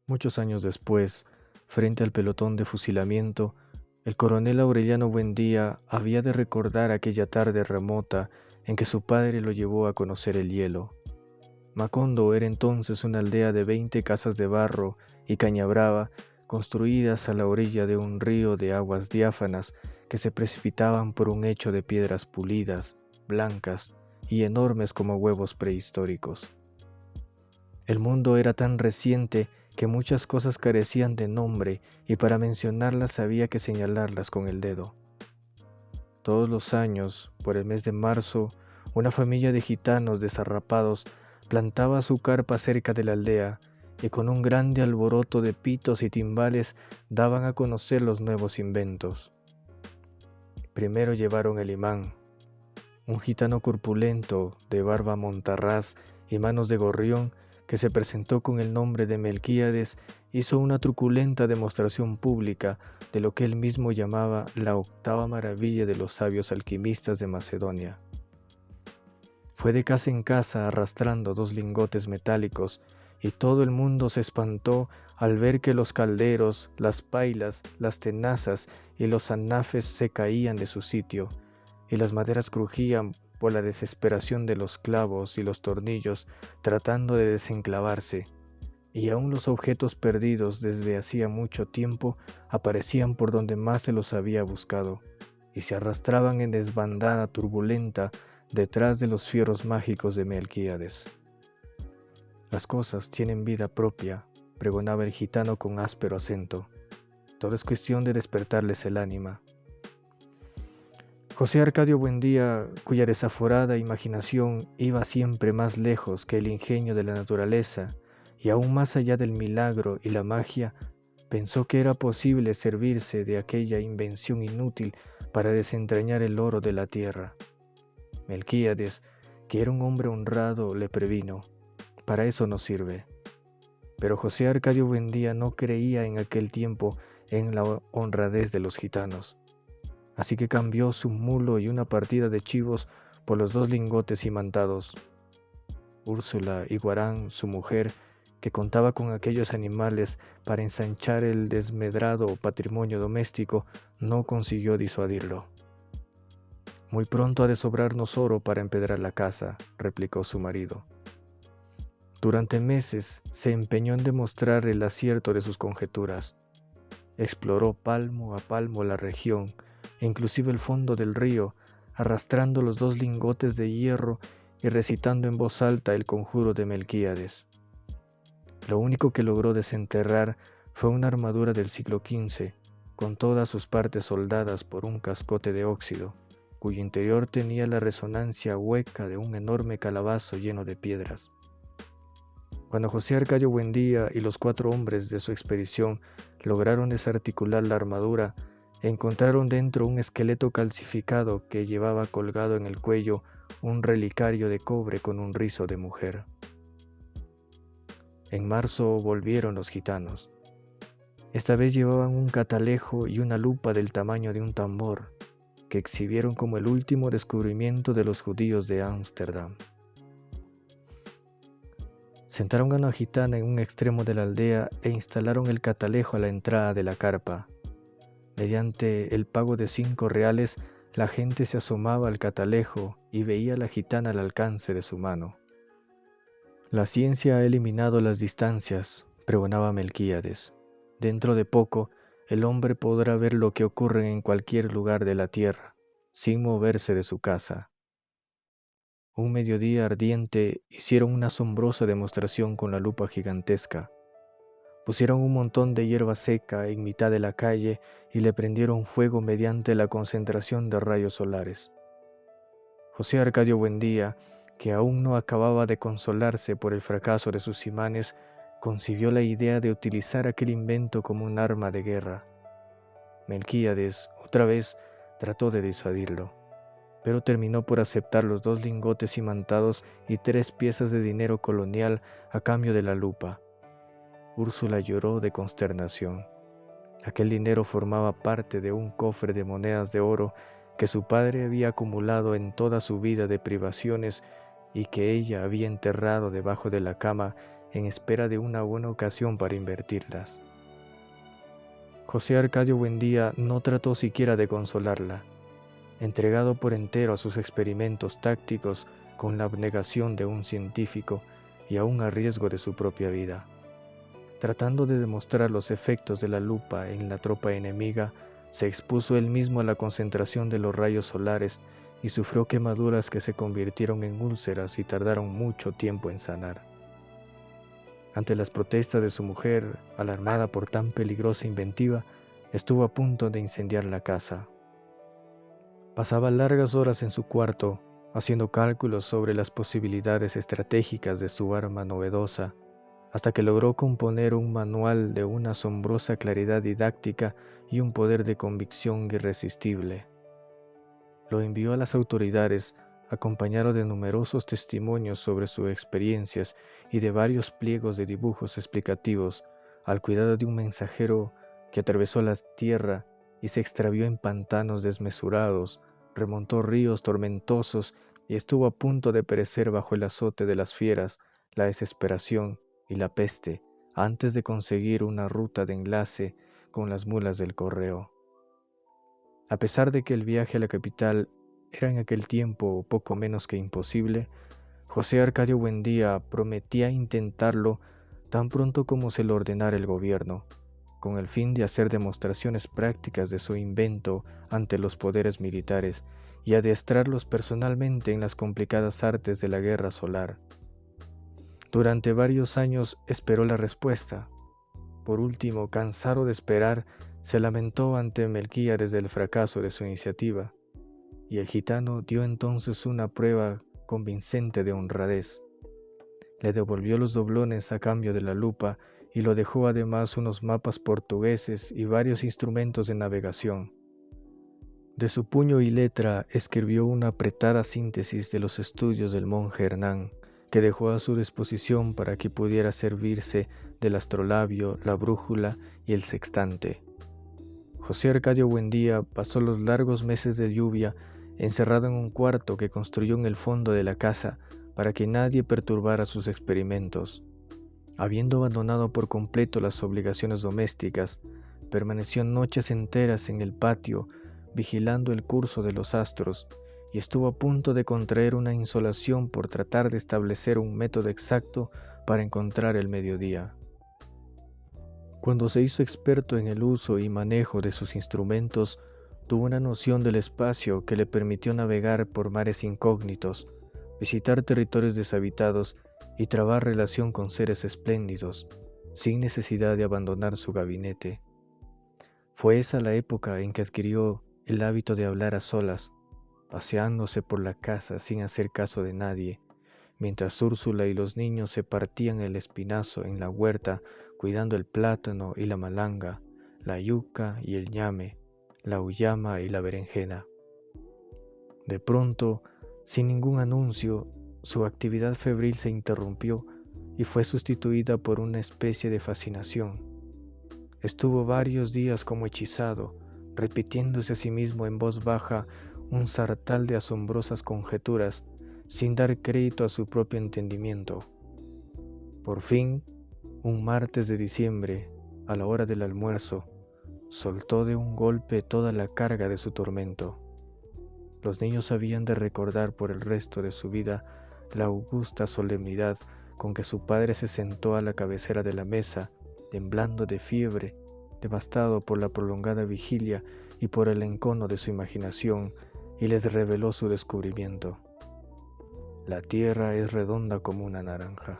Muchos años después, frente al pelotón de fusilamiento, el coronel Aureliano Buendía había de recordar aquella tarde remota en que su padre lo llevó a conocer el hielo. Macondo era entonces una aldea de 20 casas de barro y caña brava construidas a la orilla de un río de aguas diáfanas que se precipitaban por un lecho de piedras pulidas, blancas y enormes como huevos prehistóricos. El mundo era tan reciente que muchas cosas carecían de nombre y para mencionarlas había que señalarlas con el dedo. Todos los años, por el mes de marzo, una familia de gitanos desarrapados plantaba su carpa cerca de la aldea y con un grande alboroto de pitos y timbales daban a conocer los nuevos inventos. Primero llevaron el imán, un gitano corpulento, de barba montarraz y manos de gorrión, que se presentó con el nombre de Melquíades, hizo una truculenta demostración pública de lo que él mismo llamaba la octava maravilla de los sabios alquimistas de Macedonia. Fue de casa en casa arrastrando 2 lingotes metálicos, y todo el mundo se espantó al ver que los calderos, las pailas, las tenazas y los anafes se caían de su sitio, y las maderas crujían por la desesperación de los clavos y los tornillos tratando de desenclavarse, y aún los objetos perdidos desde hacía mucho tiempo aparecían por donde más se los había buscado, y se arrastraban en desbandada turbulenta detrás de los fierros mágicos de Melquíades. Las cosas tienen vida propia, pregonaba el gitano con áspero acento. Todo es cuestión de despertarles el ánima. José Arcadio Buendía, cuya desaforada imaginación iba siempre más lejos que el ingenio de la naturaleza y aún más allá del milagro y la magia, pensó que era posible servirse de aquella invención inútil para desentrañar el oro de la tierra. Melquíades, que era un hombre honrado, le previno: para eso no sirve. Pero José Arcadio Buendía no creía en aquel tiempo en la honradez de los gitanos. Así que cambió su mulo y una partida de chivos por los 2 lingotes imantados. Úrsula Iguarán, su mujer, que contaba con aquellos animales para ensanchar el desmedrado patrimonio doméstico, no consiguió disuadirlo. Muy pronto ha de sobrarnos oro para empedrar la casa, replicó su marido. Durante meses se empeñó en demostrar el acierto de sus conjeturas. Exploró palmo a palmo la región, e inclusive el fondo del río, arrastrando los 2 lingotes de hierro y recitando en voz alta el conjuro de Melquíades. Lo único que logró desenterrar fue una armadura del siglo XV, con todas sus partes soldadas por un cascote de óxido, cuyo interior tenía la resonancia hueca de un enorme calabazo lleno de piedras. Cuando José Arcadio Buendía y los 4 hombres de su expedición lograron desarticular la armadura, encontraron dentro un esqueleto calcificado que llevaba colgado en el cuello un relicario de cobre con un rizo de mujer. En marzo volvieron los gitanos. Esta vez llevaban un catalejo y una lupa del tamaño de un tambor, que exhibieron como el último descubrimiento de los judíos de Ámsterdam. Sentaron a una gitana en un extremo de la aldea e instalaron el catalejo a la entrada de la carpa. Mediante el pago de 5 reales, la gente se asomaba al catalejo y veía a la gitana al alcance de su mano. La ciencia ha eliminado las distancias, pregonaba Melquíades. Dentro de poco, el hombre podrá ver lo que ocurre en cualquier lugar de la tierra, sin moverse de su casa. Un mediodía ardiente hicieron una asombrosa demostración con la lupa gigantesca. Pusieron un montón de hierba seca en mitad de la calle y le prendieron fuego mediante la concentración de rayos solares. José Arcadio Buendía, que aún no acababa de consolarse por el fracaso de sus imanes, concibió la idea de utilizar aquel invento como un arma de guerra. Melquíades, otra vez, trató de disuadirlo, pero terminó por aceptar los 2 lingotes imantados y 3 piezas de dinero colonial a cambio de la lupa. Úrsula lloró de consternación. Aquel dinero formaba parte de un cofre de monedas de oro que su padre había acumulado en toda su vida de privaciones y que ella había enterrado debajo de la cama en espera de una buena ocasión para invertirlas. José Arcadio Buendía no trató siquiera de consolarla, entregado por entero a sus experimentos tácticos con la abnegación de un científico y aún a riesgo de su propia vida. Tratando de demostrar los efectos de la lupa en la tropa enemiga, se expuso él mismo a la concentración de los rayos solares y sufrió quemaduras que se convirtieron en úlceras y tardaron mucho tiempo en sanar. Ante las protestas de su mujer, alarmada por tan peligrosa inventiva, estuvo a punto de incendiar la casa. Pasaba largas horas en su cuarto, haciendo cálculos sobre las posibilidades estratégicas de su arma novedosa, hasta que logró componer un manual de una asombrosa claridad didáctica y un poder de convicción irresistible. Lo envió a las autoridades, acompañado de numerosos testimonios sobre sus experiencias y de varios pliegos de dibujos explicativos, al cuidado de un mensajero que atravesó la tierra y se extravió en pantanos desmesurados, remontó ríos tormentosos y estuvo a punto de perecer bajo el azote de las fieras, la desesperación y la peste, antes de conseguir una ruta de enlace con las mulas del correo. A pesar de que el viaje a la capital era en aquel tiempo poco menos que imposible, José Arcadio Buendía prometía intentarlo tan pronto como se lo ordenara el gobierno, con el fin de hacer demostraciones prácticas de su invento ante los poderes militares y adiestrarlos personalmente en las complicadas artes de la guerra solar. Durante varios años esperó la respuesta. Por último, cansado de esperar, se lamentó ante Melquíades del fracaso de su iniciativa, y el gitano dio entonces una prueba convincente de honradez. Le devolvió los doblones a cambio de la lupa y lo dejó además unos mapas portugueses y varios instrumentos de navegación. De su puño y letra escribió una apretada síntesis de los estudios del monje Hernán, que dejó a su disposición para que pudiera servirse del astrolabio, la brújula y el sextante. José Arcadio Buendía pasó los largos meses de lluvia encerrado en un cuarto que construyó en el fondo de la casa para que nadie perturbara sus experimentos. Habiendo abandonado por completo las obligaciones domésticas, permaneció noches enteras en el patio vigilando el curso de los astros y estuvo a punto de contraer una insolación por tratar de establecer un método exacto para encontrar el mediodía. Cuando se hizo experto en el uso y manejo de sus instrumentos, tuvo una noción del espacio que le permitió navegar por mares incógnitos, visitar territorios deshabitados y trabar relación con seres espléndidos, sin necesidad de abandonar su gabinete. Fue esa la época en que adquirió el hábito de hablar a solas, paseándose por la casa sin hacer caso de nadie, mientras Úrsula y los niños se partían el espinazo en la huerta cuidando el plátano y la malanga, la yuca y el ñame, la uyama y la berenjena. De pronto, sin ningún anuncio, su actividad febril se interrumpió y fue sustituida por una especie de fascinación. Estuvo varios días como hechizado, repitiéndose a sí mismo en voz baja un sartal de asombrosas conjeturas, sin dar crédito a su propio entendimiento. Por fin, un martes de diciembre, a la hora del almuerzo, soltó de un golpe toda la carga de su tormento. Los niños habían de recordar por el resto de su vida la augusta solemnidad con que su padre se sentó a la cabecera de la mesa, temblando de fiebre, devastado por la prolongada vigilia y por el encono de su imaginación, y les reveló su descubrimiento. La tierra es redonda como una naranja.